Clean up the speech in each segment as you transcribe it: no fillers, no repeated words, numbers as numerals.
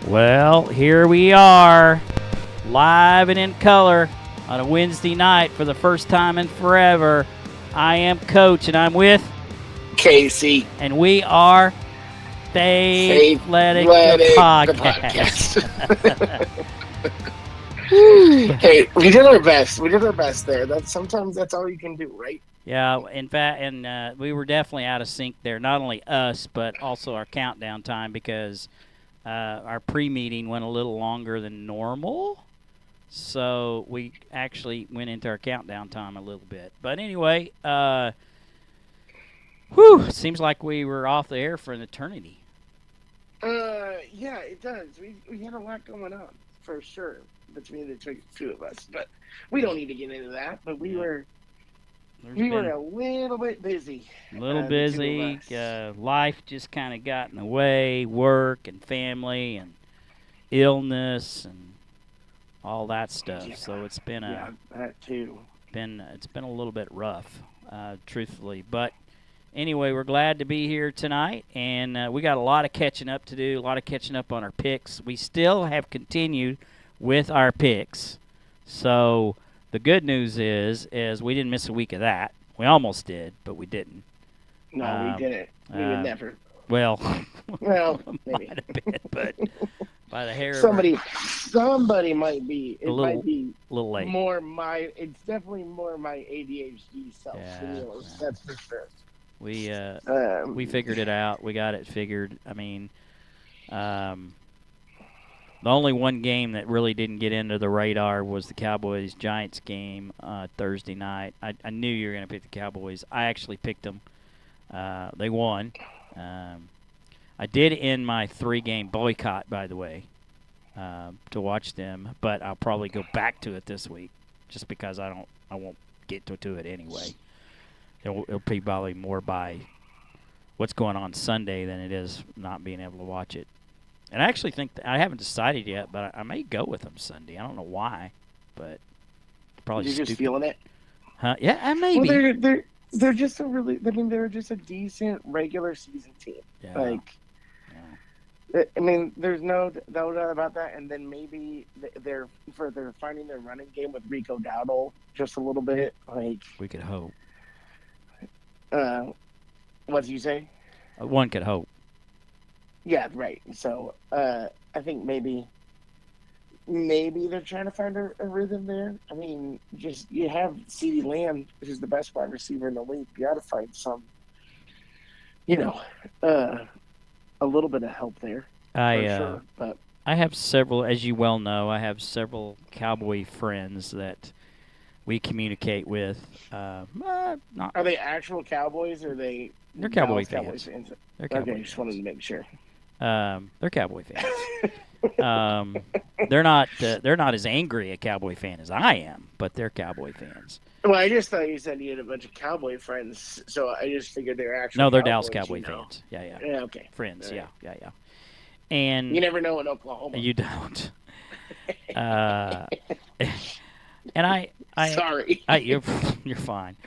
Well, here we are, live and in color on a Wednesday night for the first time in forever. I am Coach, and I'm with Casey. And we are Faithletic The Podcast. Hey, we did our best. We did our best there. Sometimes that's all you can do, right? Yeah, in fact, and we were definitely out of sync there. Not only us, but also our countdown time, because our pre-meeting went a little longer than normal. So we actually went into our countdown time a little bit. But anyway, seems like we were off the air for an eternity. Yeah, it does. We had a lot going on, for sure, between the two of us. But we don't need to get into that. But we were a little bit busy. A little busy. Life just kind of got in the way. Work and family and illness and all that stuff. Yeah. So it's been that too. It's been a little bit rough, truthfully. But anyway, we're glad to be here tonight, and we got a lot of catching up to do. A lot of catching up on our picks. We still have continued with our picks. So the good news is we didn't miss a week of that. We almost did, but we didn't. No, we didn't. We would never. Well, maybe. Might have been, but by the hair. Somebody might be. It might be a little late. It's definitely more my ADHD self. Yeah. That's for sure. We figured it out. We got it figured. I mean, the only one game that really didn't get into the radar was the Cowboys-Giants game Thursday night. I knew you were going to pick the Cowboys. I actually picked them. They won. I did end my 3-game boycott, by the way, to watch them, but I'll probably go back to it this week just because I won't get to it anyway. It'll be probably more by what's going on Sunday than it is not being able to watch it. And I actually think I haven't decided yet, but I may go with them Sunday. I don't know why, but probably you're just feeling it. Huh? Yeah, maybe. Well, they're just they're just a decent regular season team. Yeah. I mean, there's no doubt about that. And then maybe they're finding their running game with Rico Dowdle just a little bit. We could hope. What did you say? One could hope. Yeah, right. So I think maybe they're trying to find a rhythm there. I mean, you have CeeDee Lamb, who's the best wide receiver in the league. You got to find some, a little bit of help there. Sure, but I have several, as you well know, several Cowboy friends that we communicate with. Are they actual Cowboys, or they're Cowboy fans? They're Cowboy fans. Just wanted to make sure. They're Cowboy fans. They're not as angry a Cowboy fan as I am, but they're Cowboy fans. Well, I just thought you said you had a bunch of Cowboy friends, so I just figured they're actually. No, they're Cowboys, Dallas Cowboy fans. Yeah. Yeah, okay. Friends, right. Yeah. And you never know in Oklahoma. You don't. And I sorry. You're fine.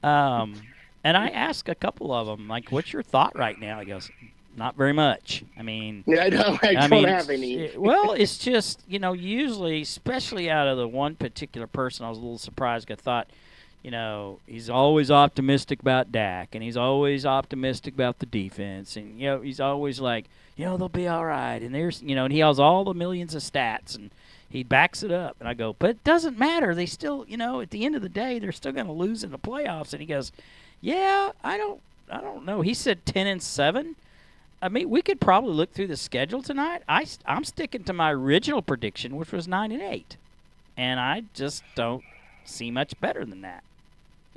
And I asked a couple of them, like, "What's your thought right now?" He goes, "Not very much." I mean, I don't have any. Well, it's just, usually, especially out of the one particular person, I was a little surprised. I thought, he's always optimistic about Dak, and he's always optimistic about the defense, and he's always like, they'll be all right, and there's, and he has all the millions of stats, and he backs it up, and I go, but it doesn't matter. They still, at the end of the day, they're still going to lose in the playoffs, and he goes, yeah, I don't know. He said 10-7. I mean, we could probably look through the schedule tonight. I'm sticking to my original prediction, which was 9-8, and I just don't see much better than that.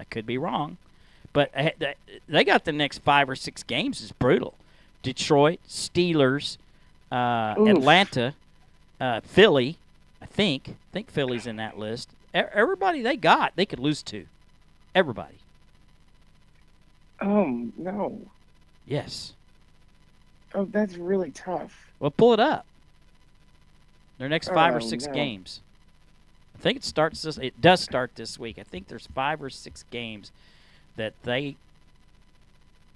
I could be wrong, but they got the next 5 or 6 games is brutal. Detroit, Steelers, Atlanta, Philly. I think Philly's in that list. Everybody they could lose to. Everybody. Oh no. Yes. Oh, that's really tough. Well, pull it up. Their next 5 or 6 games. I think it does start this week. I think there's 5 or 6 games that they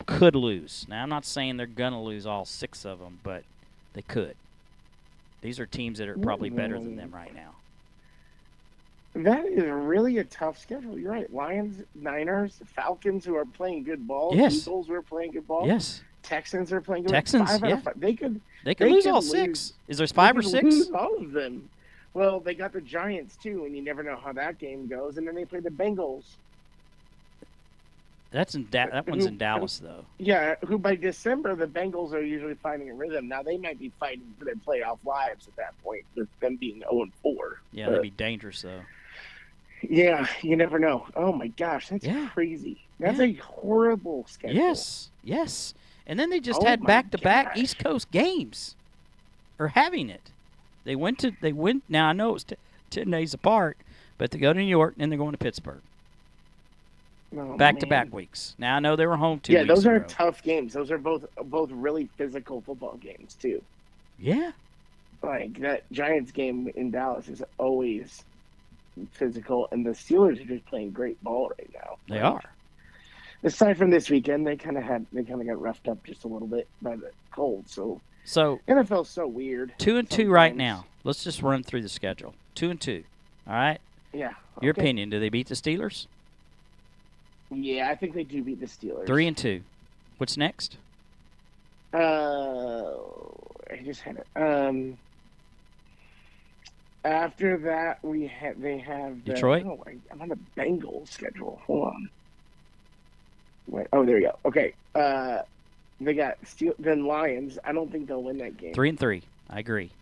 could lose. Now, I'm not saying they're going to lose all 6 of them, but they could. These are teams that are probably better than them right now. That is really a tough schedule. You're right. Lions, Niners, Falcons, who are playing good ball. Yes. Eagles, who are playing good ball. Yes. Texans are playing good. Texans, 5 out yeah. of 5. They could lose all 6. Is there 5 or 6? Lose all of them. Well, they got the Giants too, and you never know how that game goes. And then they play the Bengals. That one's in Dallas, though. Yeah, who by December the Bengals are usually finding a rhythm. Now they might be fighting for their playoff lives at that point, with them being 0-4. Yeah, that'd be dangerous, though. Yeah, you never know. Oh my gosh, that's crazy. That's a horrible schedule. Yes. And then they just had back-to-back East Coast games, or having it. They went. Now I know it was 10 days apart, but they go to New York and then they're going to Pittsburgh. Back-to-back weeks. Now I know they were home 2 weeks Yeah, those are ago. tough games. Those are both really physical football games too. Yeah. Like that Giants game in Dallas is always physical, and the Steelers are just playing great ball right now. They are. Aside from this weekend, they kind of got roughed up just a little bit by the cold. So NFL's so weird. 2-2 right now. Let's just run through the schedule. 2-2. All right. Yeah. Your opinion? Do they beat the Steelers? Yeah, I think they do beat the Steelers. 3-2. What's next? I just had it. After that, they have Detroit. I'm on the Bengals schedule. Hold on. Wait. Oh, there you go. Okay. They got then Lions. I don't think they'll win that game. 3-3. I agree.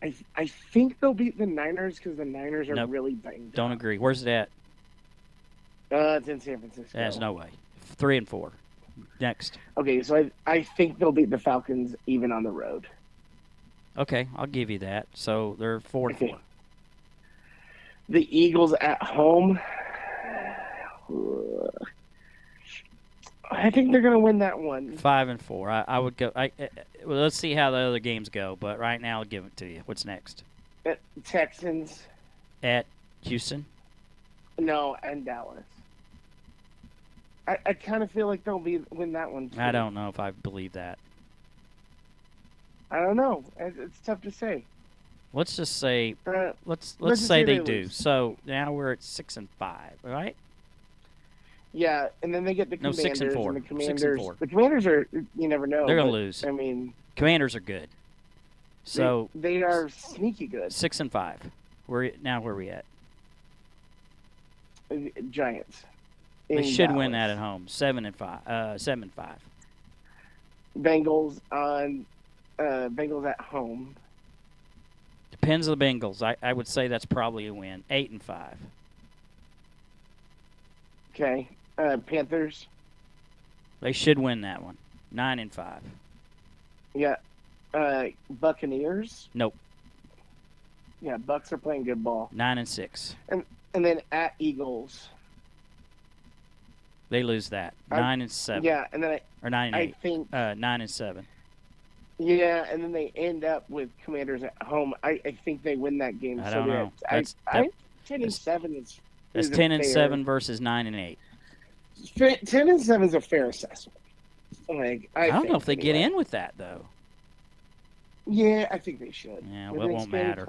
I think they'll beat the Niners because the Niners are really banged Don't up. agree. Where's it at? It's in San Francisco. There's no way. 3-4. Next. Okay, so I think they'll beat the Falcons even on the road. Okay, I'll give you that. So they're 4-4. The Eagles at home. I think they're going to win that one. 5-4. I would go. Well, let's see how the other games go. But right now, I'll give it to you. What's next? Texans. At Houston. No, and Dallas. I kind of feel like they'll win that one too. I don't know if I believe that. I don't know. It's tough to say. Let's just say let's just say say they they do. lose. So now we're at 6-5, right? Yeah, and then they get the Commanders. 6-4. And the Commanders. 6-4. The Commanders are, you never know. They're gonna lose. I mean, Commanders are good. So they are sneaky good. 6-5. Where are we at? Giants. They should Dallas. win that at home. 7-5. 7-5. Bengals at home. Depends on the Bengals. I would say that's probably a win. 8-5. Okay. Panthers. They should win that one. 9-5. Yeah. Buccaneers. Nope. Yeah, Bucks are playing good ball. 9-6. And then at Eagles. They lose that. 9-7. Yeah, and then or 9-8. I think 9-7. Yeah, and then they end up with Commanders at home. I think they win that game. I don't know. 10-7 is. That's 10-7 versus 9-8. 10-7 is a fair assessment. Like I don't know if they get in with that though. Yeah, I think they should. Yeah, well, it won't matter.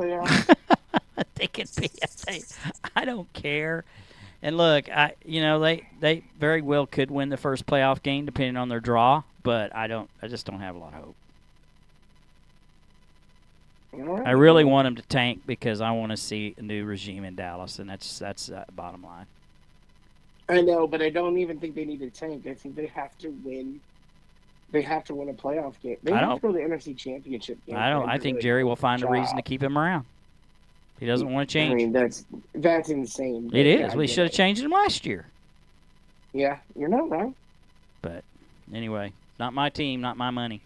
They could be. I don't care. And look, they very well could win the first playoff game depending on their draw, but I just don't have a lot of hope. Right. I really want them to tank because I want to see a new regime in Dallas, and that's bottom line. I know, but I don't even think they need to tank. I think they have to win. They have to win a playoff game. They have to go to the NFC Championship game. I think Jerry will find a reason to keep him around. He doesn't want to change. I mean, that's insane. It is. We should have changed him last year. Yeah, you're not wrong. But anyway, not my team, not my money.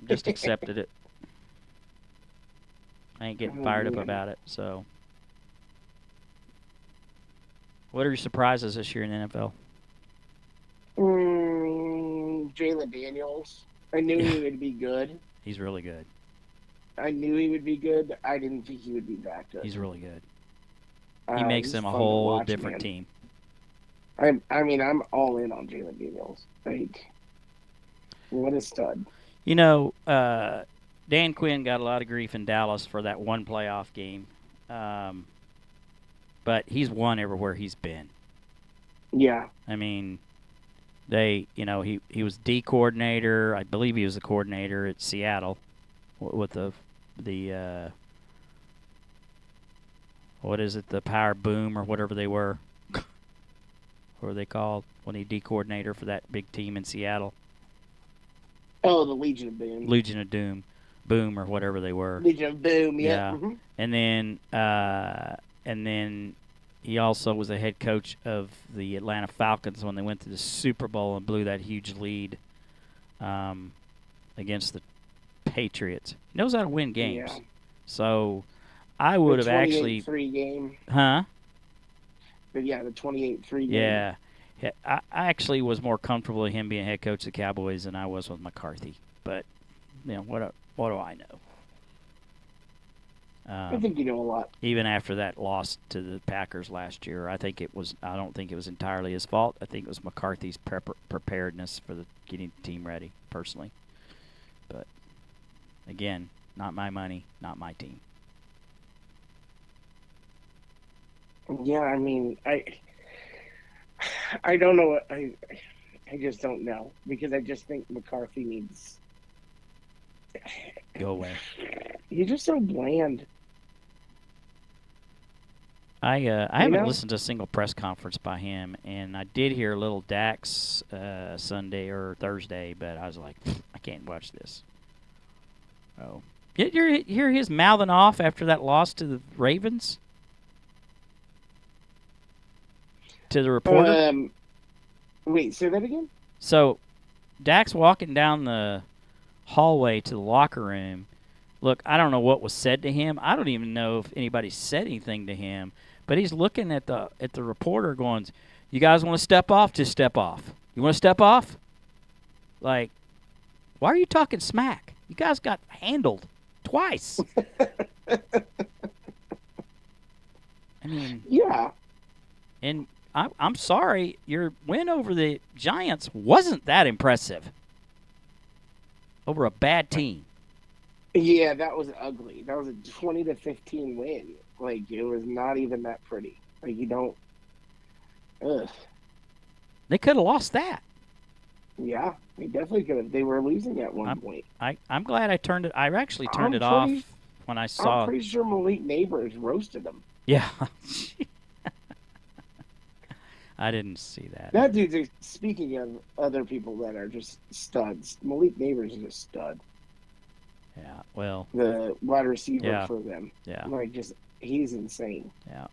Just accepted it. I ain't getting fired up about it. So, what are your surprises this year in the NFL? Jalen Daniels. I knew he would be good. He's really good. I knew he would be good. I didn't think he would be that good. He's really good. He makes them a whole different team. I mean, I'm all in on Jalen Daniels. Like, what a stud. Dan Quinn got a lot of grief in Dallas for that one playoff game, but he's won everywhere he's been. Yeah. I mean, he was D coordinator. I believe he was the coordinator at Seattle with the what is it, the Power Boom or whatever they were. What were they called when he D coordinator for that big team in Seattle? Oh, the Legion of Boom. Legion of Doom, Boom or whatever they were. Legion of Boom, yeah. Mm-hmm. And then he also was the head coach of the Atlanta Falcons when they went to the Super Bowl and blew that huge lead against the Patriots. He knows how to win games. Yeah. So I would have actually 28-3 game. Huh? But yeah, the 28-3 game. Yeah. I actually was more comfortable with him being head coach of the Cowboys than I was with McCarthy. But, what do I know? I think you know a lot. Even after that loss to the Packers last year, I don't think it was entirely his fault. I think it was McCarthy's preparedness for getting the team ready, personally. But, again, not my money, not my team. Yeah, I mean, I don't know. I just don't know, because I just think McCarthy needs go away. He's just so bland. I haven't listened to a single press conference by him, and I did hear a little Dax Sunday or Thursday, but I was like, I can't watch this. Oh, you hear his mouthing off after that loss to the Ravens? To the reporter? Wait, say that again? So, Dak's walking down the hallway to the locker room. Look, I don't know what was said to him. I don't even know if anybody said anything to him. But he's looking at the reporter going, you guys want to step off? Just step off. You want to step off? Like, why are you talking smack? You guys got handled twice. I mean, yeah. And I'm sorry, your win over the Giants wasn't that impressive. Over a bad team. Yeah, that was ugly. That was a 20-15 win. Like, it was not even that pretty. Like, you don't. Ugh. They could have lost that. Yeah, they definitely could have. They were losing at one point. I'm glad I turned it. I actually turned it off when I saw. I'm pretty sure Malik Neighbors roasted them. Yeah. I didn't see that. That dude's, speaking of other people that are just studs, Malik Neighbors is a stud. Yeah, well. The wide receiver for them. Yeah. Like, he's insane. Yeah.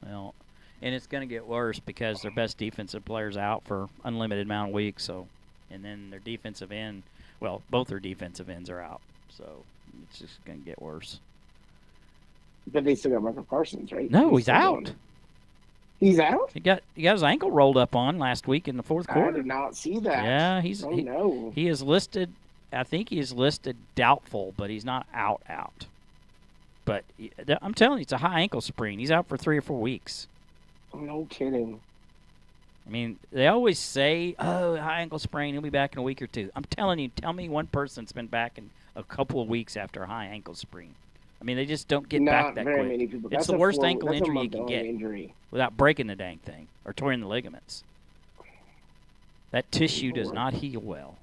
Well, and it's going to get worse because their best defensive player's out for unlimited amount of weeks. So, and then their defensive end, well, both their defensive ends are out. So it's just going to get worse. But they still got Michael Parsons, right? No, he's out. He's out? He got his ankle rolled up on last week in the fourth quarter. I did not see that. Yeah, he is listed. I think he is listed doubtful, but he's not out. But I'm telling you, it's a high ankle sprain. He's out for 3 or 4 weeks. No kidding. I mean, they always say, "Oh, high ankle sprain. He'll be back in a week or 2." I'm telling you, tell me one person that's been back in a couple of weeks after a high ankle sprain. I mean, they just don't get back that quick. Many people. It's the worst ankle injury you can get without breaking the dang thing or tearing the ligaments. That tissue does not heal well.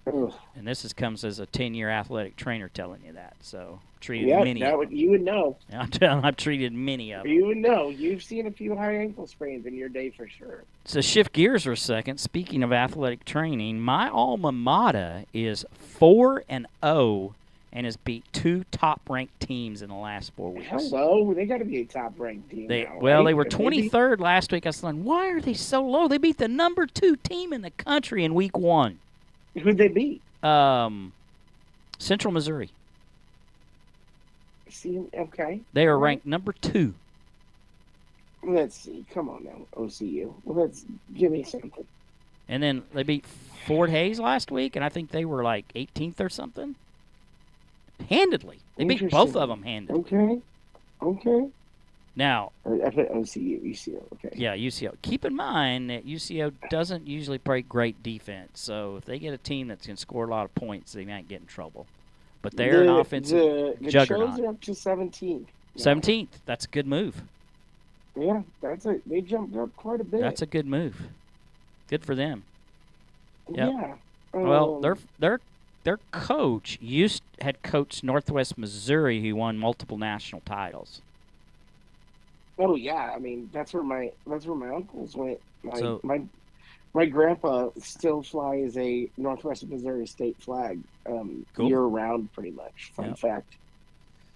Ugh. And this comes as a 10-year athletic trainer telling you that. So, treated many of them. You would know. I'm telling you, I've treated many of them. You would know. You've seen a few high ankle sprains in your day for sure. So shift gears for a second. Speaking of athletic training, my alma mater is 4-0 and has beat 2 top-ranked teams in the last 4 weeks. Hello, they got to be a top-ranked team. They were 23rd last week. I was like, why are they so low? They beat the number 2 team in the country in week 1. Who'd they beat? Central Missouri. See, okay. They are ranked number 2. Let's see. Come on now, OCU. Let's give me something. And then they beat Fort Hays last week, and I think they were like 18th or something. Handedly. They beat both of them handedly. Okay. Now, I put OCU, UCO. Okay. yeah, UCO. Keep in mind that UCO doesn't usually play great defense, so if they get a team that can score a lot of points, they might get in trouble. But they're an offensive The juggernaut. Chos are up to 17th. 17th. That's a good move. Yeah, they jumped up quite a bit. That's a good move. Good for them. Yep. Yeah. Well, their coach had coached Northwest Missouri, who won multiple national titles. Oh yeah, I mean that's where my uncles went. So- My grandpa still flies a Northwest Missouri state flag Cool. year round, pretty much. Fun Yep. fact.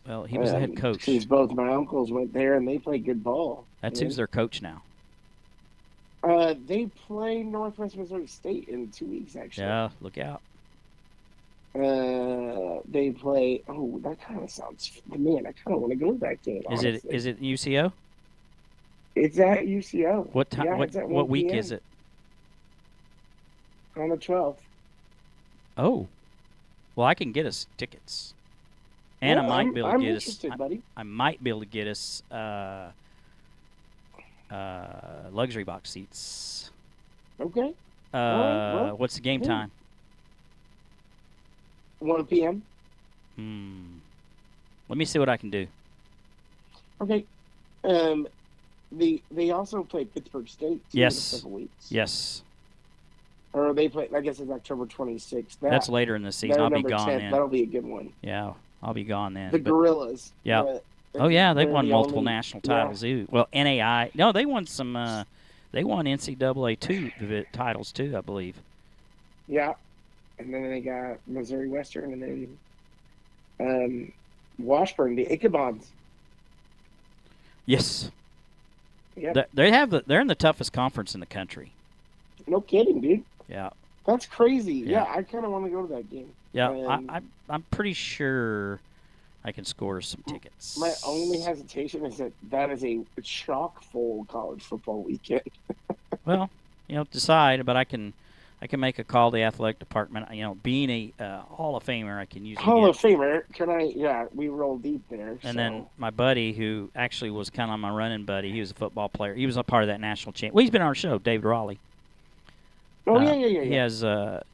Well, he was the head coach. Since both my uncles went there and they play good ball. That's who's their coach now. They play Northwest Missouri State in 2 weeks, actually. Yeah, look out. They play. Oh, that kind of sounds. Man, I kind of want to go to that game. Is it UCO? It's at UCO. What time? Yeah, what it's at 1 what week p.m. is it? On the 12th. Oh, well, I can get us tickets, and Well, I might be able to I'm get interested, us. buddy. I might be able to get us luxury box seats. Okay. right, well, What's the game yeah. time? 1 p.m. Let me see what I can do. Okay. They also play Pittsburgh State too Yes. in a couple weeks. Yes, Or they play. I guess it's October 26th. that's later in the season. they're I'll be number gone 10. then. That'll be a good one. Yeah, I'll be gone then. The But- Gorillas. Yeah. Oh yeah, they've they're won the multiple only- national titles too. Well, NAI. No, they won some. They won NCAA titles too, I believe. Yeah. And then they got Missouri Western, and then Washburn, the Ichabods. Yes. Yep. They're in the toughest conference in the country. No kidding, dude. Yeah. That's crazy. Yeah. Yeah, I kind of want to go to that game. Yeah. Um, I'm pretty sure I can score some tickets. My only hesitation is that is a chock-full college football weekend. Well, decide, but I can make a call to the athletic department. Being a Hall of Famer, I can usually Hall get. of Famer, can I? Yeah, we roll deep there. And then my buddy, who actually was kind of my running buddy, he was a football player. He was a part of that national champ. Well, he's been on our show, David Raleigh. Oh yeah.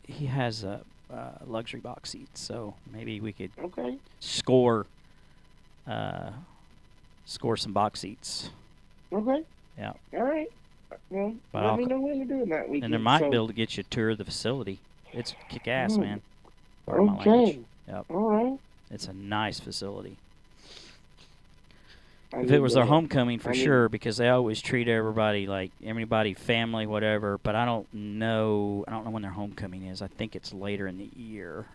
He has luxury box seats, so maybe we could Okay. score some box seats. Okay. Yeah. All right. Well, But let me know what you're doing that weekend. And there might so. be able to get you a tour of the facility. It's kick ass, Hmm. man. Pardon my language. Okay. Yep. All right. It's a nice facility. I If need it was their to- homecoming, for I need- sure, because they always treat everybody like family, whatever. But I don't know when their homecoming is. I think it's later in the year.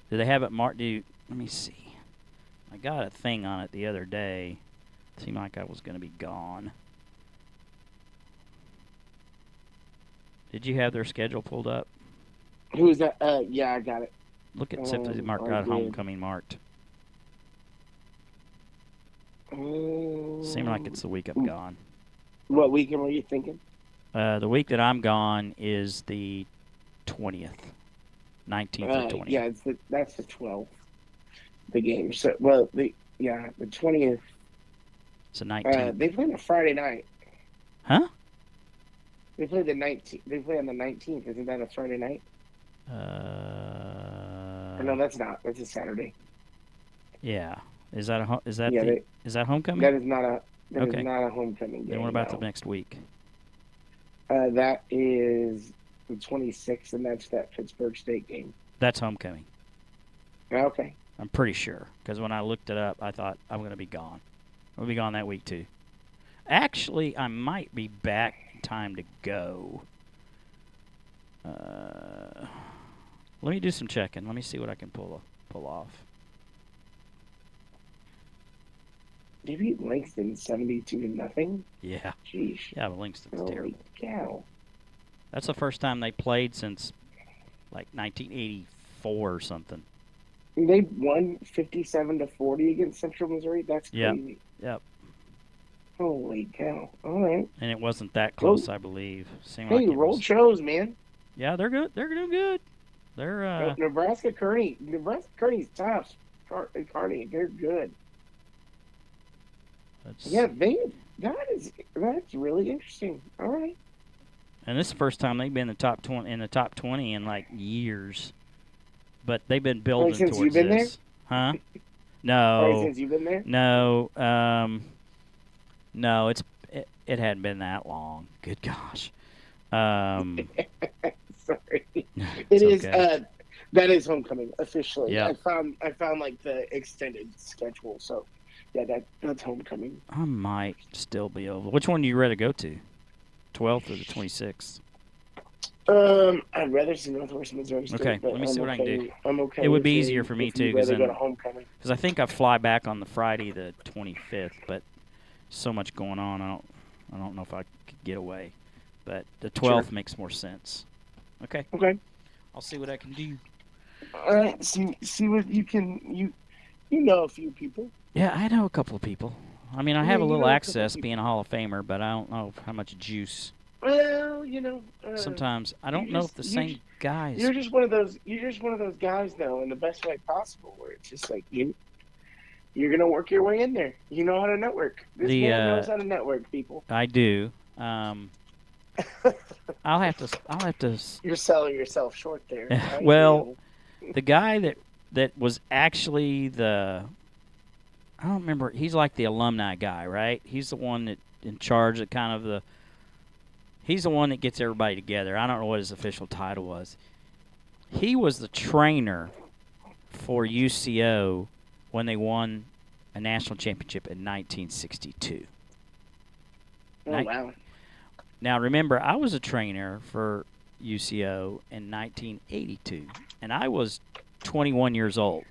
Do they have it marked? Let me see. I got a thing on it the other day. It seemed like I was going to be gone. Did you have their schedule pulled up? Who is that? Yeah, I got it. Look at see if they marked I out did. homecoming marked. Seemed like it's the week I'm gone. What weekend were you thinking? The week that I'm gone is the 20th, 19th or 20th. Yeah, that's the 12th. The game. So the 20th. It's the 19th. They play on a Friday night. Huh? They play the 19th. They play on the 19th. Isn't that a Friday night? Or no, that's not. That's a Saturday. Yeah. Is that is that Yeah, is that homecoming? That is not a Okay. is not a homecoming game. Then what about no. the next week? That is the 26th, and that's that Pittsburgh State game. That's homecoming. Okay. I'm pretty sure, because when I looked it up, I thought I'm going to be gone. I'll be gone that week too. Actually, I might be back in time to go. Let me do some checking. Let me see what I can pull off. They beat Langston 72-0. Yeah. Jeez. Yeah, but Langston's Holy terrible. cow. That's the first time they played since like 1984 or something. They won 57-40 against Central Missouri. That's Yep. crazy. Yep. Holy cow. All right. And it wasn't that close, I believe. Seemed Hey, like it roll was. Chos, man. Yeah, they're good. They're doing good. They're Nebraska Kearney's tough. Kearney, they're good. Yeah, that's really interesting. All right. And this is the first time they've been in the top 20 in like years. But they've been Only building since you've towards been there? this. Huh? Only No. since you've been there? No. No, it hadn't been that long. Good gosh. Sorry. It's It is okay. that is homecoming officially. Yep. I found like the extended schedule. So yeah, that's homecoming. I might still be over. Which one do you rather go to? 12th or the 26th? I'd rather see Northwest Missouri State. Okay, But let me see what I can do. I'm okay. It would if be you- easier for me if too, you'd because rather go to homecoming. I think I fly back on the Friday the 25th, but so much going on, I don't know if I could get away. But the 12th makes more sense. Okay. Okay. I'll see what I can do. All right. See what you know a few people. Yeah, I know a couple of people. I mean, I Yeah, have a you little know a couple access people. being a Hall of Famer, but I don't know how much juice. Well, Sometimes I don't know if the same guys. You're just one of those. You're just one of those guys, though, in the best way possible. Where it's just like you're gonna work your way in there. You know how to network. This man knows how to network, people. I do. I'll have to. You're selling yourself short there. Well, the guy that was actually I don't remember. He's like the alumni guy, right? He's the one that in charge of kind of he's the one that gets everybody together. I don't know what his official title was. He was the trainer for UCO when they won a national championship in 1962. Oh, wow. Now, remember, I was a trainer for UCO in 1982, and I was 21 years old.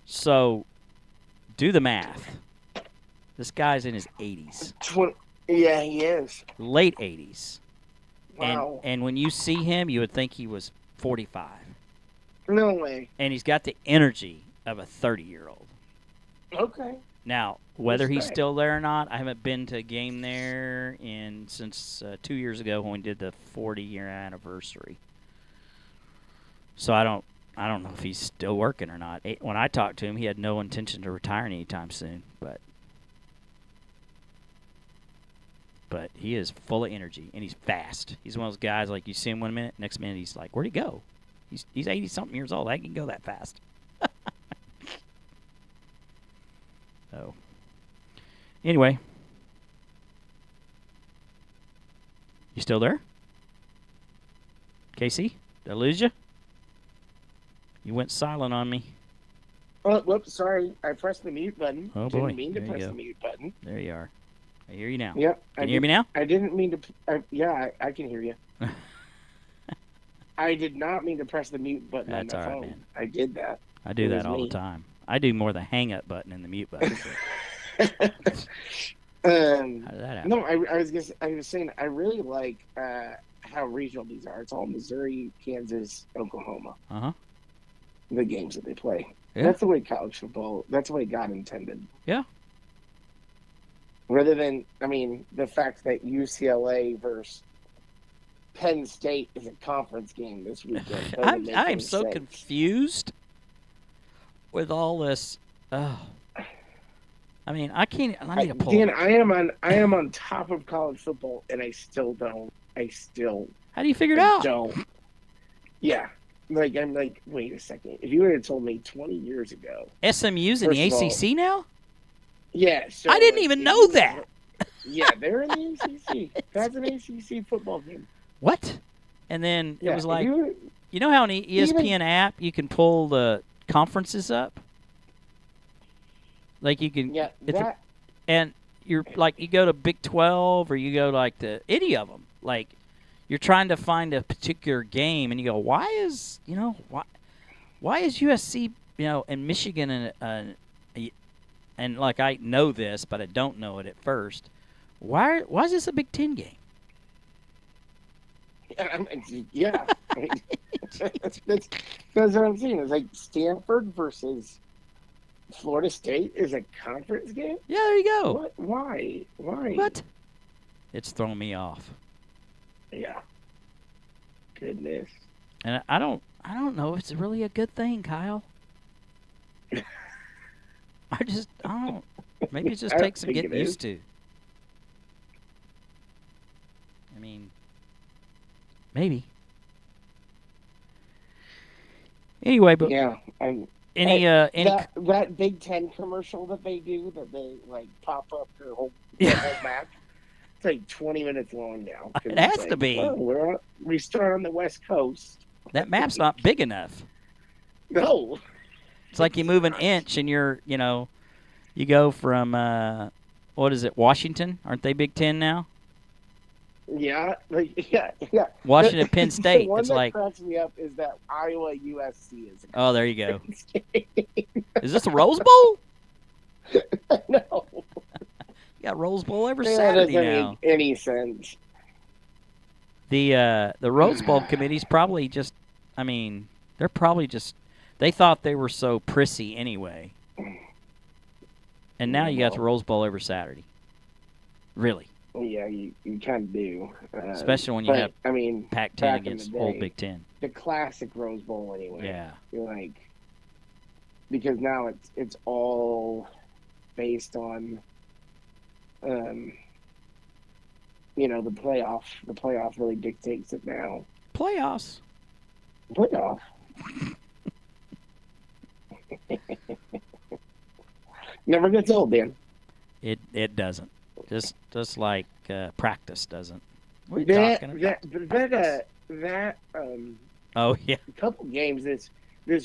So, do the math. This guy's in his 80s. Yeah, he is. Late 80s. Wow. And when you see him, you would think he was 45. No way. And he's got the energy of a 30-year-old. Okay. Now, whether he's Respect. still there or not, I haven't been to a game there since 2 years ago when we did the 40-year anniversary. So I don't know if he's still working or not. When I talked to him, he had no intention to retire anytime soon, but he is full of energy and he's fast. He's one of those guys like you see him 1 minute, next minute he's like, "Where'd he go?" He's 80-something years old. I can go that fast. So, anyway, you still there? Casey, did I lose you? You went silent on me. Oh, whoops, sorry. I pressed the mute button. Oh, boy. Didn't mean to There you press go. the mute button. There you are. I hear you now. Yep. Can you hear me now? I didn't mean to. Yeah, I can hear you. I did not mean to press the mute button That's on my all right, phone. man. I did that. I do It that was all me. the time. I do more the hang-up button than the mute button. How did that happen? No, I was saying I really like how regional these are. It's all Missouri, Kansas, Oklahoma. Uh-huh. The games that they play. Yeah. That's the way college football. That's the way God intended. Yeah. Rather than, the fact that UCLA versus Penn State is a conference game this weekend. I am so confused with all this. Oh. I mean, I can't. I need to pull. Dan, I am on top of college football, and I still don't. How do you figure it out? Don't. Yeah. I'm like, wait a second. If you would have told me 20 years ago. SMU's in the ACC now? Yeah. So I didn't even know that. Yeah, they're in the ACC. That's an ACC football game. What? And then it was like, you know how in the ESPN app you can pull the conferences up? Like you can. Yeah. And you're like, you go to Big 12 or you go like to any of them. Like, you're trying to find a particular game, and you go, why is USC, and Michigan and like I know this, but I don't know it at first. Why is this a Big 10 game? Yeah. That's what I'm saying. It's like Stanford versus Florida State is a conference game. Yeah, there you go. What? Why? What? It's thrown me off. Yeah. Goodness. And I don't know if it's really a good thing, Kyle. I don't. Maybe it just I don't takes some think getting it is. used to. I mean, maybe. Anyway, but Yeah, any that Big Ten commercial that they do, that they like pop up their whole map. It's like 20 minutes long now. It It's has to like, be. well, we start on the West Coast. That map's not big enough. No, It's like you move an inch and you go from what is it, Washington? Aren't they Big Ten now? Yeah, like yeah. Washington, Penn The State. one It's that like, cracks me up is that Iowa USC is. oh, there you go. Is this a Rose Bowl? No, You got Rose Bowl every that Saturday doesn't now. make any sense. The Rose Bowl committee's probably just, I mean, they're probably just, they thought they were so prissy anyway. And now you got the Rose Bowl every Saturday. Really. Yeah, you kind of do. Especially when you have Pac-10 back in against the old day, Big Ten. the classic Rose Bowl anyway. Yeah. You're like, because now it's all based on, the playoff. The playoff really dictates it now. Playoffs. Playoff. Never gets old, Dan. It doesn't. Just like practice doesn't. What are you talking That Oh yeah. a couple games this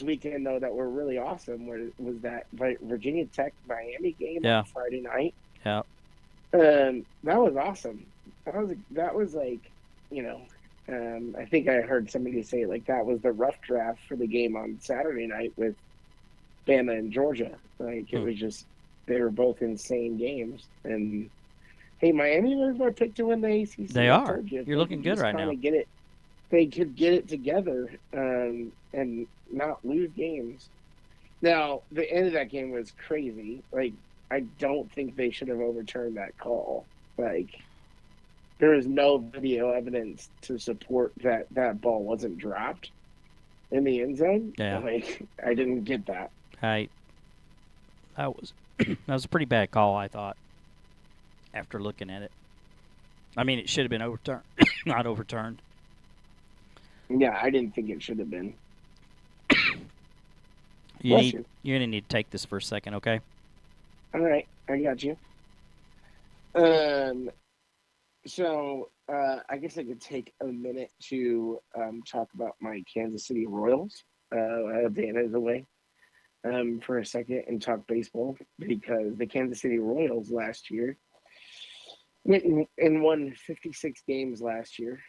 weekend though that were really awesome was that Virginia Tech Miami game on Friday night. Yeah. That was awesome. That was like, I think I heard somebody say like that was the rough draft for the game on Saturday night with Bama and Georgia. Like it was just, they were both insane games. And hey, Miami was my pick to win the ACC. They are. You're looking good right now. They could get it together and not lose games. Now, the end of that game was crazy. Like, I don't think they should have overturned that call. Like, there is no video evidence to support that ball wasn't dropped in the end zone. Yeah. Like, I didn't get that. That was a pretty bad call, I thought, after looking at it. I mean, it should have been overturned, not overturned. Yeah, I didn't think it should have been. You're going to need to take this for a second, okay? All right, I got you. So I guess I could take a minute to talk about my Kansas City Royals. Dana is away for a second and talk baseball, because the Kansas City Royals last year went and won 56 games last year.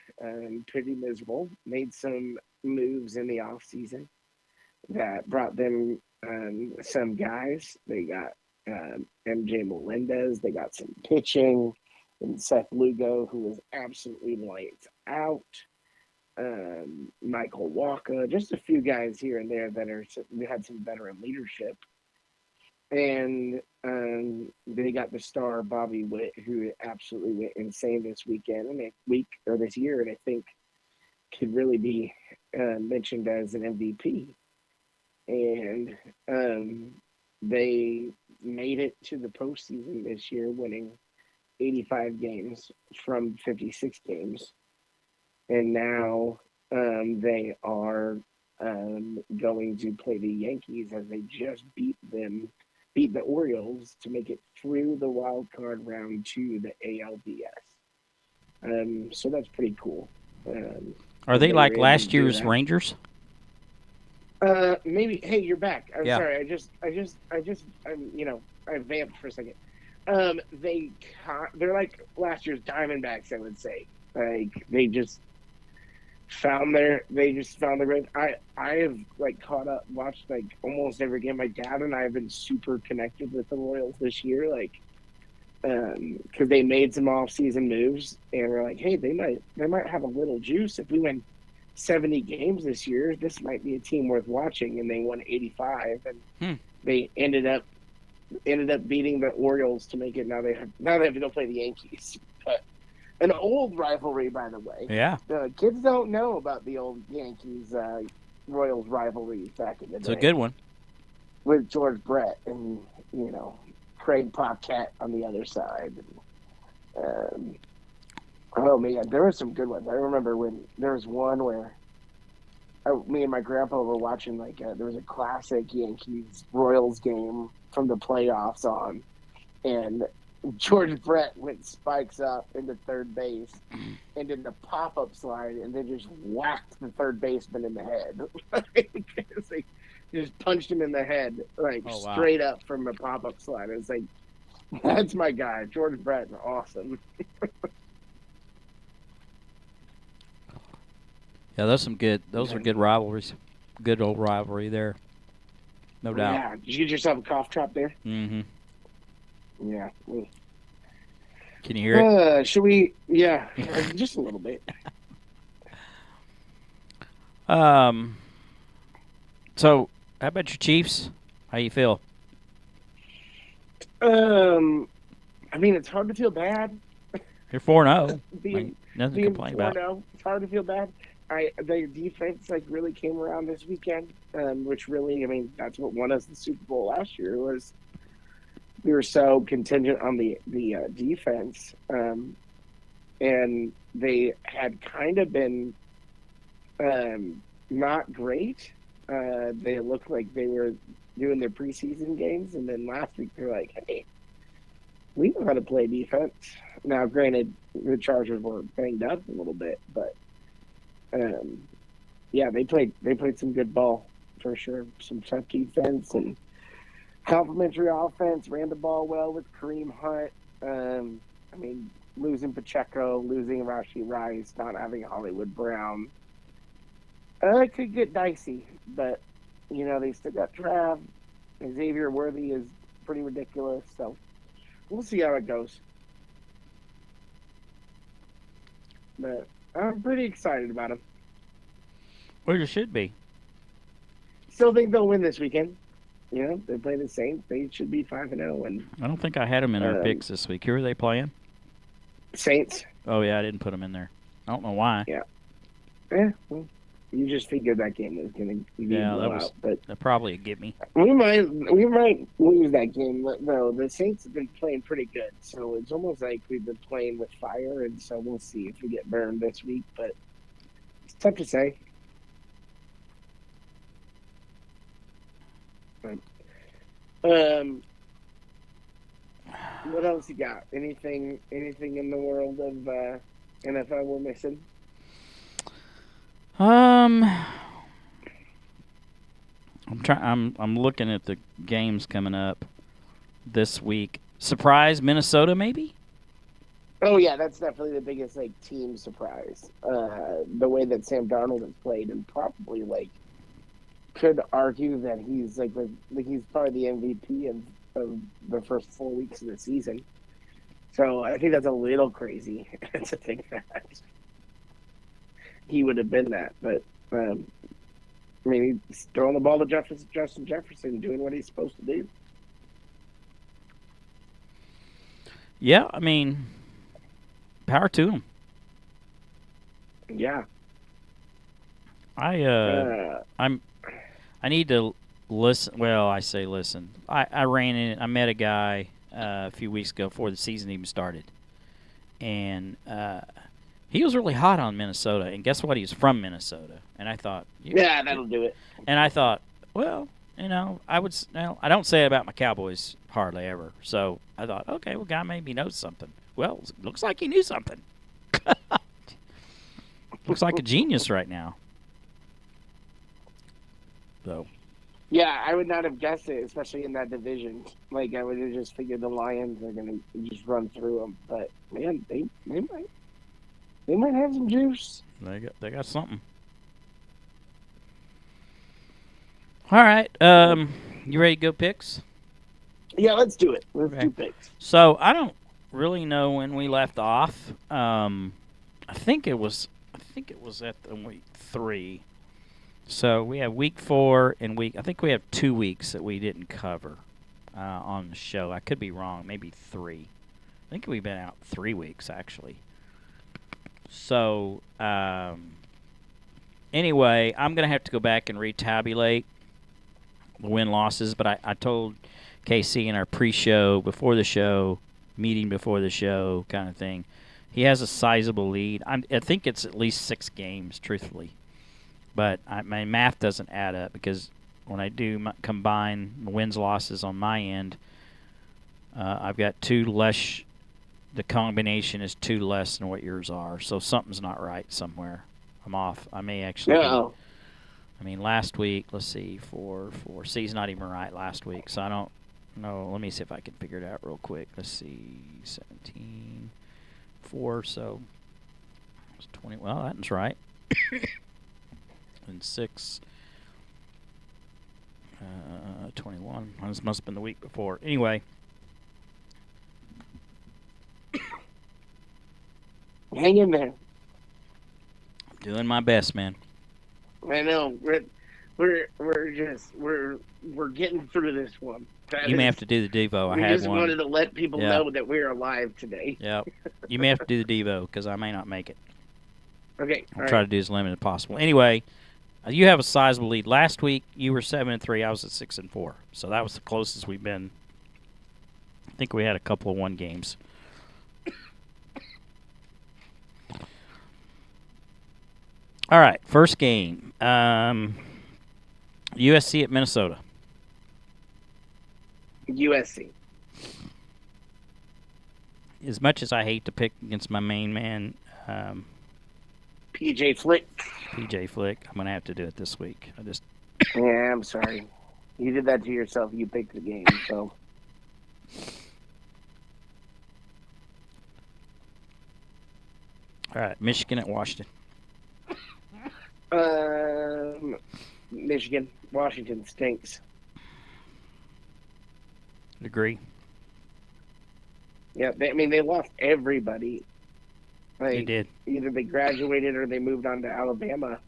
Pretty miserable. Made some moves in the offseason that brought them some guys. They got MJ Melendez. They got some pitching. And Seth Lugo, who was absolutely lights out. Michael Walker. Just a few guys here and there that had some veteran leadership. And they got the star Bobby Witt, who absolutely went insane this this year, and I think could really be mentioned as an MVP. And they made it to the postseason this year, winning 85 games from 56 games. And now they are going to play the Yankees, as they just beat the Orioles to make it through the wild card round to the ALDS. So that's pretty cool. Are they like last year's Rangers? Maybe. Hey, you're back. I'm sorry. I vamped for a second. They're like last year's Diamondbacks, I would say. Like they just found their rhythm. I have like caught up, watched like almost every game. My dad and I have been super connected with the Royals this year, like because they made some off-season moves, and we're like, hey, they might have a little juice if we win 70 games this year. This might be a team worth watching. And they won 85, and they ended up beating the Orioles to make it. Now they have to go play the Yankees. But an old rivalry, by the way. Yeah. The kids don't know about the old Yankees Royals rivalry back in the day. It's a good one. With George Brett, and Craig Paquette on the other side. Oh man, there were some good ones. I remember when there was one where me and my grandpa were watching there was a classic Yankees Royals game from the playoffs on, and George Brett went spikes up into third base and did the pop-up slide and then just whacked the third baseman in the head. It's like, just punched him in the head straight up from a pop-up slide. It's like, that's my guy, George Brett. Awesome. Yeah, those are good rivalries. Good old rivalry there. No doubt. Yeah. Did you get yourself a cough drop there? Mm-hmm. Yeah. Can you hear it? Should we? Yeah, just a little bit. So, how about your Chiefs? How you feel? I mean, it's hard to feel bad. You're 4-0. Being Nothing to complain about. 4-0, it's hard to feel bad. Their defense really came around this weekend, which really, I mean, that's what won us the Super Bowl last year. Was we were so contingent on the defense, and they had kind of been not great. They looked like they were doing their preseason games, and then last week they're like, "Hey, we know how to play defense." Now, granted, the Chargers were banged up a little bit, but yeah, they played some good ball for sure. Some tough defense and complimentary offense. Ran the ball well with Kareem Hunt. I mean, losing Pacheco, losing Rashee Rice, not having Hollywood Brown. It could get dicey, but they still got Trav. Xavier Worthy is pretty ridiculous, so we'll see how it goes. But I'm pretty excited about him. Well, you should be. Still think they'll win this weekend. They play the Saints. They should be 5-0. And I don't think I had them in our picks this week. Who are they playing? Saints. Oh yeah, I didn't put them in there. I don't know why. Yeah. Well, you just figured that game was going to be a blowout, that probably a give me. We might lose that game. No, the Saints have been playing pretty good, so it's almost like we've been playing with fire, and so we'll see if we get burned this week. But it's tough to say. What else you got? Anything in the world of NFL we're missing? I'm looking at the games coming up this week. Surprise, Minnesota, maybe? Oh yeah, that's definitely the biggest team surprise. The way that Sam Darnold has played, and probably could argue that he's he's probably the MVP of the first 4 weeks of the season. So I think that's a little crazy to think that he would have been that. But I mean, he's throwing the ball to Justin Jefferson, doing what he's supposed to do. Yeah, I mean, power to him. Yeah. I need to listen. Well, I say listen. I met a guy a few weeks ago before the season even started, and he was really hot on Minnesota. And guess what? He was from Minnesota. And I thought, yeah, that'll do it. And I thought, well, I don't say it about my Cowboys hardly ever. So I thought, okay, well, guy maybe knows something. Well, looks like he knew something. Looks like a genius right now. So. Yeah, I would not have guessed it, especially in that division. I would have just figured the Lions are going to just run through them. But man, they might have some juice. They got something. All right, you ready to go picks? Yeah, let's do it. Let's do picks. So I don't really know when we left off. I think it was at the week 3. So we have week 4 and I think we have 2 weeks that we didn't cover on the show. I could be wrong, maybe 3. I think we've been out 3 weeks actually. So anyway, I'm gonna have to go back and retabulate the win-losses. But I told KC in our pre-show, before the show, meeting before the show kind of thing. He has a sizable lead. I think it's at least 6 games, truthfully. But my math doesn't add up because when I do combine wins losses on my end, I've got 2 less. The combination is 2 less than what yours are. So something's not right somewhere. I'm off. I may actually. No. I mean, last week, let's see, 4. See, he's not even right last week. So I don't know. Let me see if I can figure it out real quick. Let's see, 17, 4. So it's 20. Well, that's right. And 6, 21. This must have been the week before. Anyway. Hang in there. I'm doing my best, man. I know. We're getting through this one. You may have to do the Devo. We I had just one. wanted to let people know that we're alive today. Yeah. You may have to do the Devo because I may not make it. Okay. I'll try to do as limited as possible. Anyway, you have a sizable lead. Last week you were 7-3. I was at 6-4. So that was the closest we've been. I think we had a couple of 1 games. All right, first game. USC at Minnesota. USC. As much as I hate to pick against my main man, PJ Flick. I'm going to have to do it this week. Yeah, I'm sorry. You did that to yourself. You picked the game, so. All right, Michigan at Washington. Michigan. Washington stinks. Agree. Yeah, they lost everybody. They did. Either they graduated or they moved on to Alabama.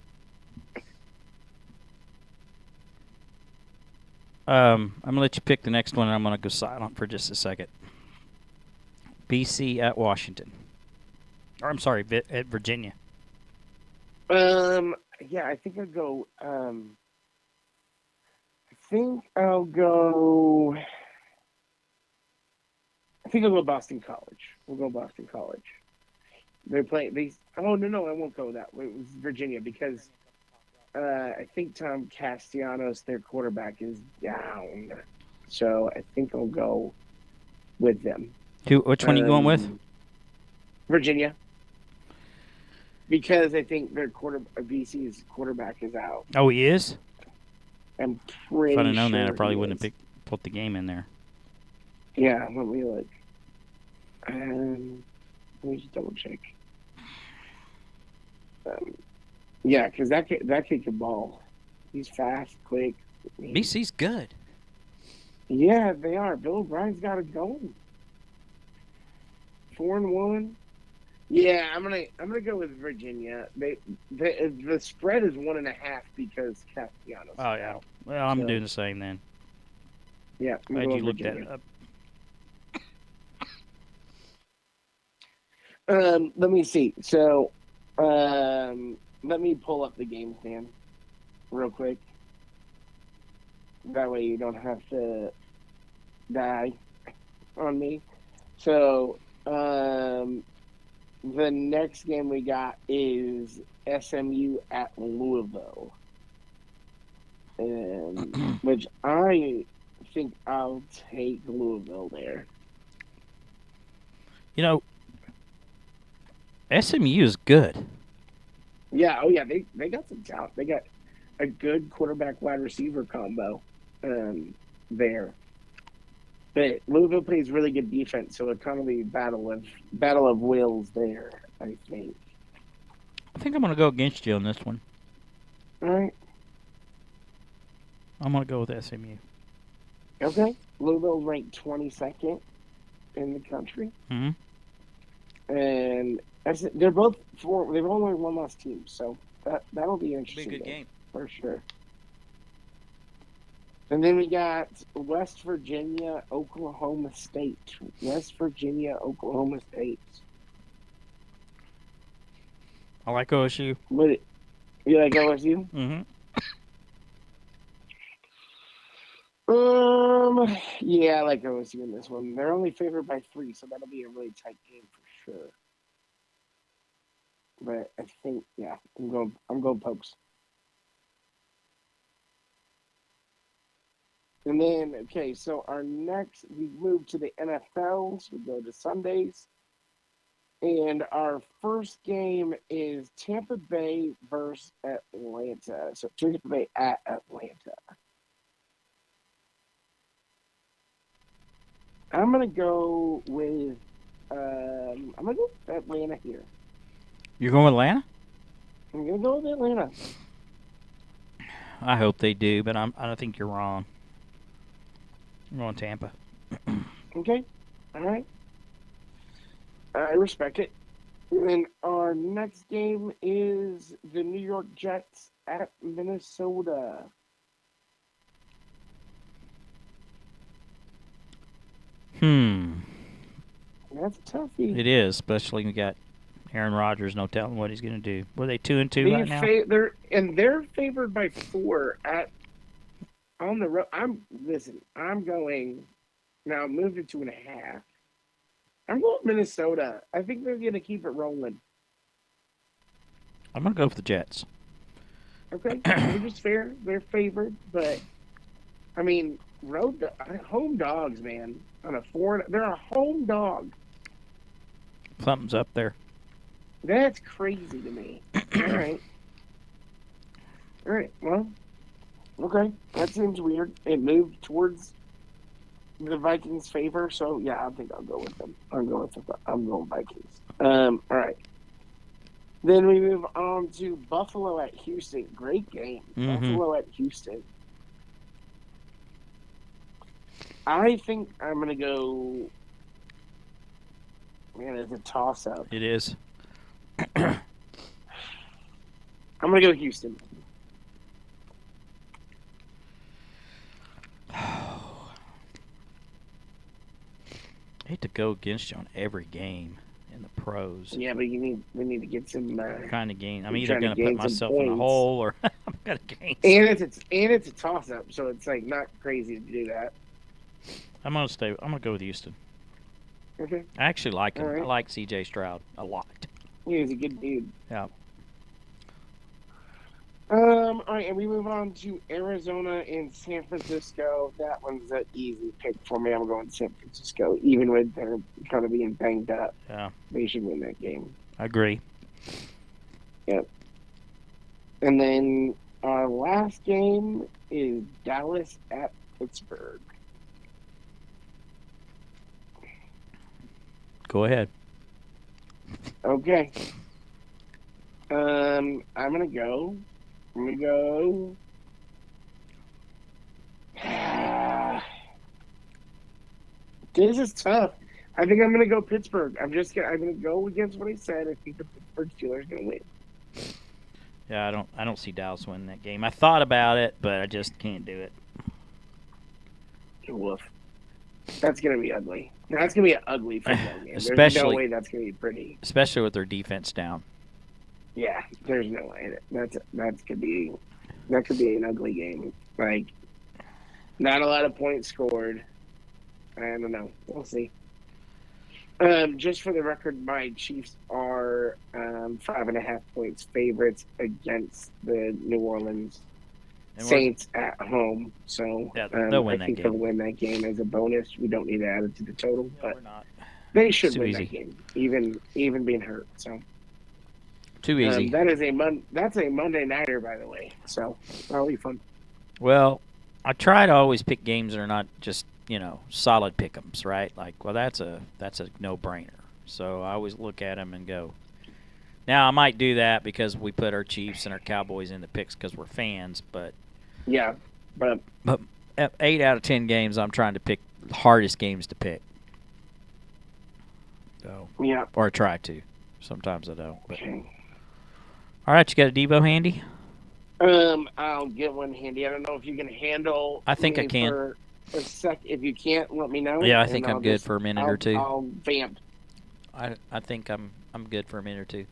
I'm going to let you pick the next one, and I'm going to go silent for just a second. BC at Washington. Or, I'm sorry, at Virginia. Yeah, I think I'll go. I'll go Boston College. We'll go Boston College. They're playing these. Oh no, I won't go that way. It was Virginia because I think Tom Castellanos, their quarterback, is down. So I think I'll go with them. Which one are you going with? Virginia. Because I think their BC's quarterback is out. Oh, he is? I'm pretty sure. If I'd have known that, I probably wouldn't have put the game in there. Yeah, let me look. Let me just double check. Yeah, because that kid can ball. He's fast, quick. BC's good. Yeah, they are. Bill O'Brien's got it going. 4-1. Yeah, I'm gonna go with Virginia. The spread is 1.5 because Castellanos. Oh yeah. Well, I'm doing the same then. Yeah. Glad you looked that up. Let me see. So, let me pull up the game plan real quick. That way you don't have to die on me. So, the next game we got is SMU at Louisville, which I think I'll take Louisville there. You know, SMU is good. Yeah, oh yeah, they got some talent. They got a good quarterback wide receiver combo there. But Louisville plays really good defense, so it's kind of a battle of wills there, I think. I think I'm going to go against you on this one. All right. I'm going to go with SMU. Okay. Louisville's ranked 22nd in the country. Mm-hmm. And they're both they've only one lost team, so that'll be interesting. Be a good game. For sure. And then we got West Virginia, Oklahoma State. West Virginia, Oklahoma State. I like OSU. You like OSU? Mm-hmm. Yeah, I like OSU in this one. They're only favored by 3, so that'll be a really tight game for sure. But I think, yeah, I'm going Pokes. And then, okay, so we move to the NFL, so we go to Sundays. And our first game is Tampa Bay versus Atlanta. So Tampa Bay at Atlanta. I'm gonna go with Atlanta here. You're going with Atlanta? I'm gonna go with Atlanta. I hope they do, but I don't think you're wrong. I'm going Tampa. Okay, all right. I respect it. And then our next game is the New York Jets at Minnesota. That's a toughie. It is, especially when you got Aaron Rodgers. No telling what he's going to do. Were they 2-2 right now? They're favored by 4 on the road. I'm going now. Moved to 2.5. I'm going Minnesota. I think they're going to keep it rolling. I'm going to go for the Jets. Okay, which is fair. They're favored, but I mean, home dogs, man. They're a home dog. Something's up there. That's crazy to me. All right. Well, okay. That seems weird. It moved towards the Vikings' favor, so yeah, I think I'll go with them. I'm going Vikings. All right. Then we move on to Buffalo at Houston. Great game. Buffalo at Houston. I think I'm going to go... Man, it's a toss-up. It is. I'm going to go Houston. I hate to go against you on every game in the pros. Yeah, but we need to get some kind of gain. I'm either going to put myself in a hole or I'm going to gain. And it's a toss-up, so it's like not crazy to do that. I'm going to go with Houston. Okay. I actually like him. Right. I like C.J. Stroud a lot. Yeah, he's a good dude. Yeah. All right, and we move on to Arizona and San Francisco. That one's an easy pick for me. I'm going San Francisco, even with their kind of being banged up. Yeah. They should win that game. I agree. Yep. And then our last game is Dallas at Pittsburgh. Go ahead. Okay. I'm gonna go. This is tough. I think I'm gonna go Pittsburgh. I'm gonna go against what I said. I think the Pittsburgh Steelers are gonna win. Yeah, I don't see Dallas winning that game. I thought about it, but I just can't do it. Woof. That's gonna be ugly. That's gonna be an ugly football game. There's no way that's gonna be pretty. Especially with their defense down. Yeah, there's no way that could be an ugly game. Like, not a lot of points scored. I don't know. We'll see. Just for the record, my Chiefs are 5.5 points favorites against the New Orleans Saints at home. So yeah, they'll win I think they'll win that game as a bonus. We don't need to add it to the total, but they should win that game, even being hurt. So too easy. That's a Monday nighter, by the way. So that'll be fun. Well, I try to always pick games that are not just solid pick'ems, right? Like, well, that's a no-brainer. So I always look at them and go. Now I might do that because we put our Chiefs and our Cowboys in the picks because we're fans, but yeah, but 8 out of 10 games, I'm trying to pick the hardest games to pick. So yeah, or I try to. Sometimes I don't. But. Okay. All right, you got a Devo handy? I'll get one handy. I don't know if you can handle. I think I can. For a sec. If you can't, let me know. Yeah, I think I'm good for a minute or two. I'll vamp. I think I'm good for a minute or two.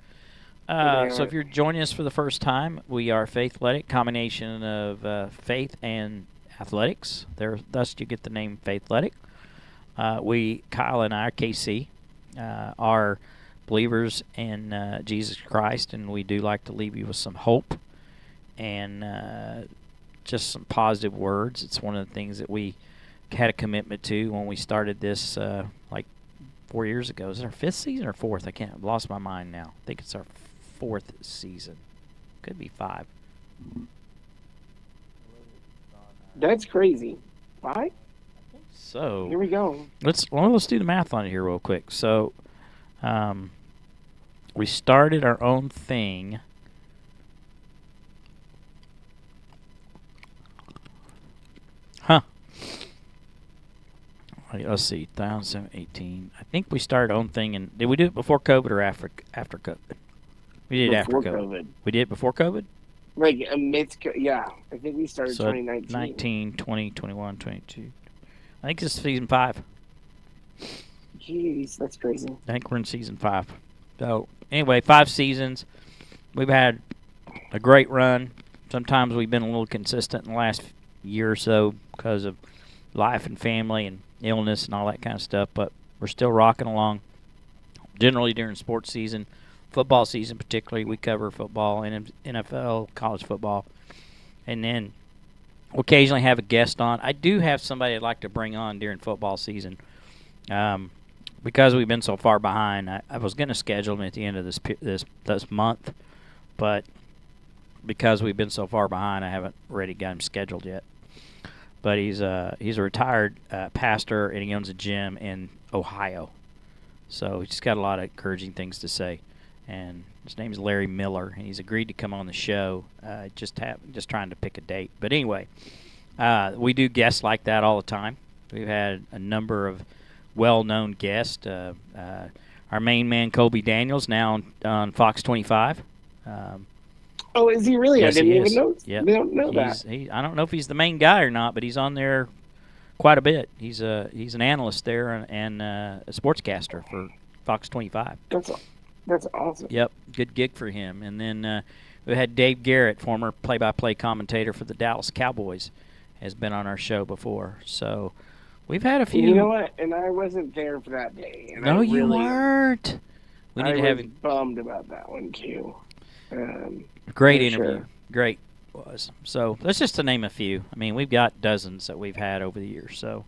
Okay, so if you're joining us for the first time, we are Faithletic, combination of faith and athletics. Thus you get the name Faithletic. Kyle and I, KC, are believers in Jesus Christ, and we do like to leave you with some hope and just some positive words. It's one of the things that we had a commitment to when we started this like 4 years ago. Is it our fifth season or fourth? I've lost my mind now. I think it's our fourth season. Could be 5. That's crazy. 5? So here we go. Let's do the math on it here real quick. So, we started our own thing. Huh. Let's see, 2018. I think we started our own thing, and did we do it before COVID or after COVID? We did it after COVID. We did it before COVID? Like amidst, yeah. I think we started 2019. 19, 20, 21, 22. I think this is season 5. Jeez, that's crazy. I think we're in season 5. So, anyway, 5 seasons. We've had a great run. Sometimes we've been a little consistent in the last year or so because of life and family and illness and all that kind of stuff, but we're still rocking along. Generally during sports season, football season particularly, we cover football, NFL, college football, and then we'll occasionally have a guest on. I do have somebody I'd like to bring on during football season. Because we've been so far behind, I was going to schedule him at the end of this month, but because we've been so far behind, I haven't really got him scheduled yet. But he's a retired pastor, and he owns a gym in Ohio. So he's got a lot of encouraging things to say. And his name is Larry Miller, and he's agreed to come on the show. Just trying to pick a date. But anyway, we do guests like that all the time. We've had a number of well-known guests. Our main man, Kobe Daniels, now on Fox 25. Oh, is he really? Yes, I didn't he even know. Yep. Don't know that. I don't know if he's the main guy or not, but he's on there quite a bit. He's an analyst there and a sportscaster for Fox 25. That's awesome. Yep, good gig for him. And then we had Dave Garrett, former play-by-play commentator for the Dallas Cowboys, has been on our show before. So we've had a few. You know what? And I wasn't there for that day. And no, you weren't. We need to have him. Bummed about that one too. Great interview. Sure. Great was. So that's just to name a few. I mean, we've got dozens that we've had over the years. So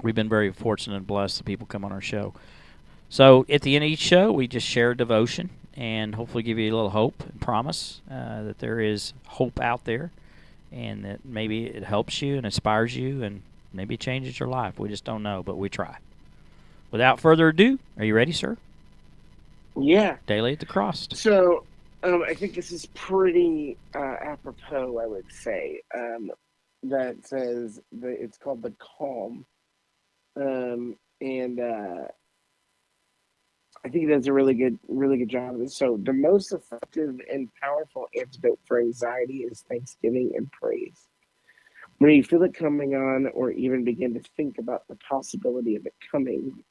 we've been very fortunate and blessed that people come on our show. So at the end of each show, we just share a devotion and hopefully give you a little hope and promise that there is hope out there and that maybe it helps you and inspires you and maybe it changes your life. We just don't know, but we try. Without further ado, are you ready, sir? Yeah. Daily at the Cross. So I think this is pretty apropos, I would say, that says that it's called The Calm. And I think that's a really good job of this. So the most effective and powerful antidote for anxiety is thanksgiving and praise. When you feel it coming on or even begin to think about the possibility of it coming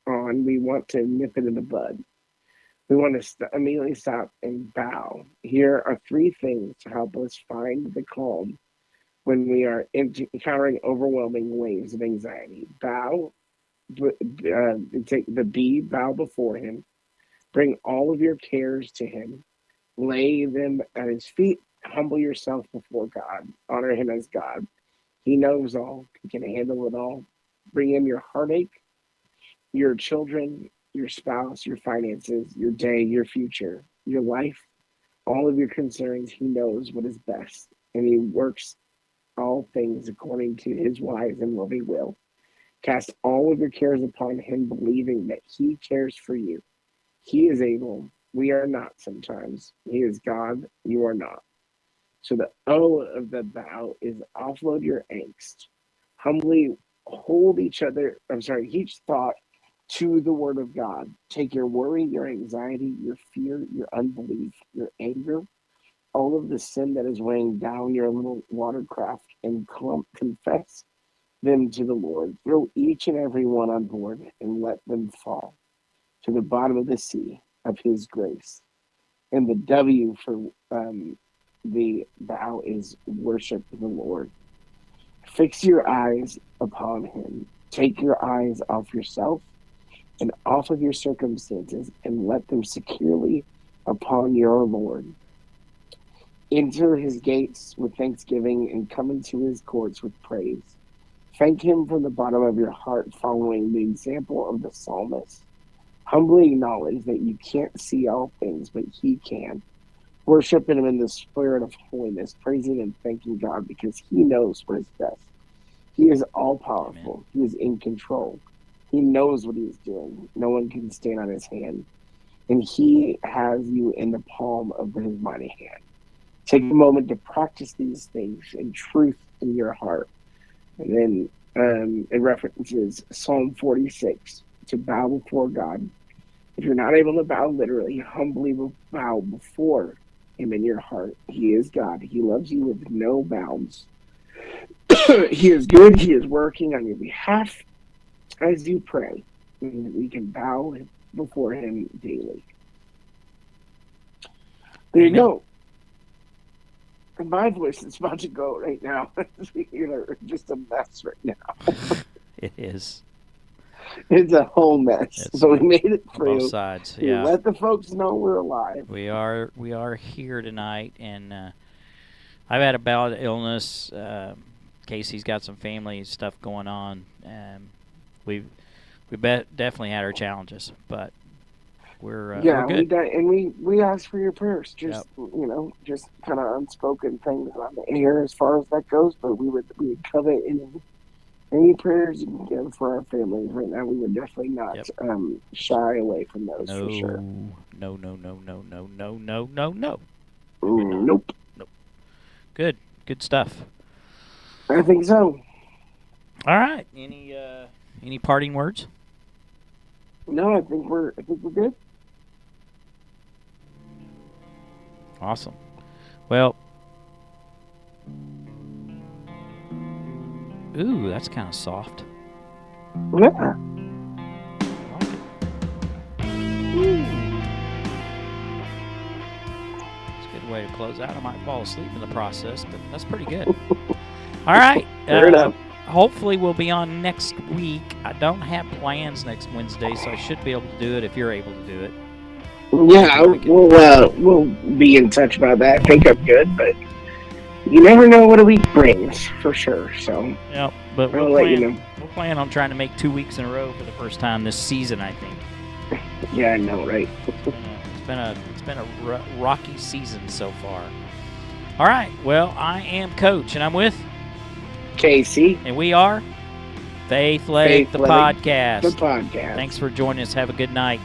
on, we want to nip it in the bud. We want to immediately stop and bow. Here are 3 things to help us find the calm when we are encountering overwhelming waves of anxiety. Bow. Take the B, bow before him. Bring all of your cares to him. Lay them at his feet. Humble yourself before God. Honor him as God. He knows all. He can handle it all. Bring him your heartache, your children, your spouse, your finances, your day, your future, your life, all of your concerns. He knows what is best, and he works all things according to his wise and loving will. Cast all of your cares upon him, believing that he cares for you. He is able. We are not sometimes. He is God. You are not. So the O of the bow is offload your angst. Humbly hold each thought to the word of God. Take your worry, your anxiety, your fear, your unbelief, your anger, all of the sin that is weighing down your little watercraft, and confess them to the Lord. Throw each and every one on board and let them fall to the bottom of the sea of his grace. And the W for the bow is worship the Lord. Fix your eyes upon him. Take your eyes off yourself and off of your circumstances and let them securely upon your Lord. Enter his gates with thanksgiving and come into his courts with praise. Thank him from the bottom of your heart, following the example of the psalmist. Humbly acknowledge that you can't see all things, but he can. Worship him in the spirit of holiness, praising and thanking God because he knows what is best. He is all powerful. He is in control. He knows what he is doing. No one can stand on his hand. And he has you in the palm of his mighty hand. Take a moment to practice these things in truth in your heart. And then it references Psalm 46, to bow before God. If you're not able to bow literally, humbly bow before him in your heart. He is God. He loves you with no bounds. He is good. He is working on your behalf as you pray. We can bow before him daily. There you go. And my voice is about to go right now. You're just a mess right now. It is. It's a whole mess. So we made it through. Both sides, yeah. Let the folks know we're alive. We are here tonight, and I've had a bout of illness. Casey's got some family stuff going on. We've definitely had our challenges, but we're good. We ask for your prayers. Just just kind of unspoken things on the air as far as that goes. But we would covet any prayers you can give for our families right now. We would definitely not shy away from those for sure. No. Nope. Good stuff. I think so. All right. Any parting words? No, I think we're good. Awesome. Well, ooh, that's kind of soft. Yeah. I like it. It's a good way to close out. I might fall asleep in the process, but that's pretty good. All right. Fair enough. Hopefully we'll be on next week. I don't have plans next Wednesday, so I should be able to do it if you're able to do it. Yeah, we'll be in touch about that. I think I'm good, but you never know what a week brings, for sure. So yeah, but we'll plan on trying to make 2 weeks in a row for the first time this season, I think. Yeah, I know, right? It's been a rocky season so far. All right. Well, I am Coach, and I'm with Casey, and we are Faithletic The Podcast. The podcast. Thanks for joining us. Have a good night.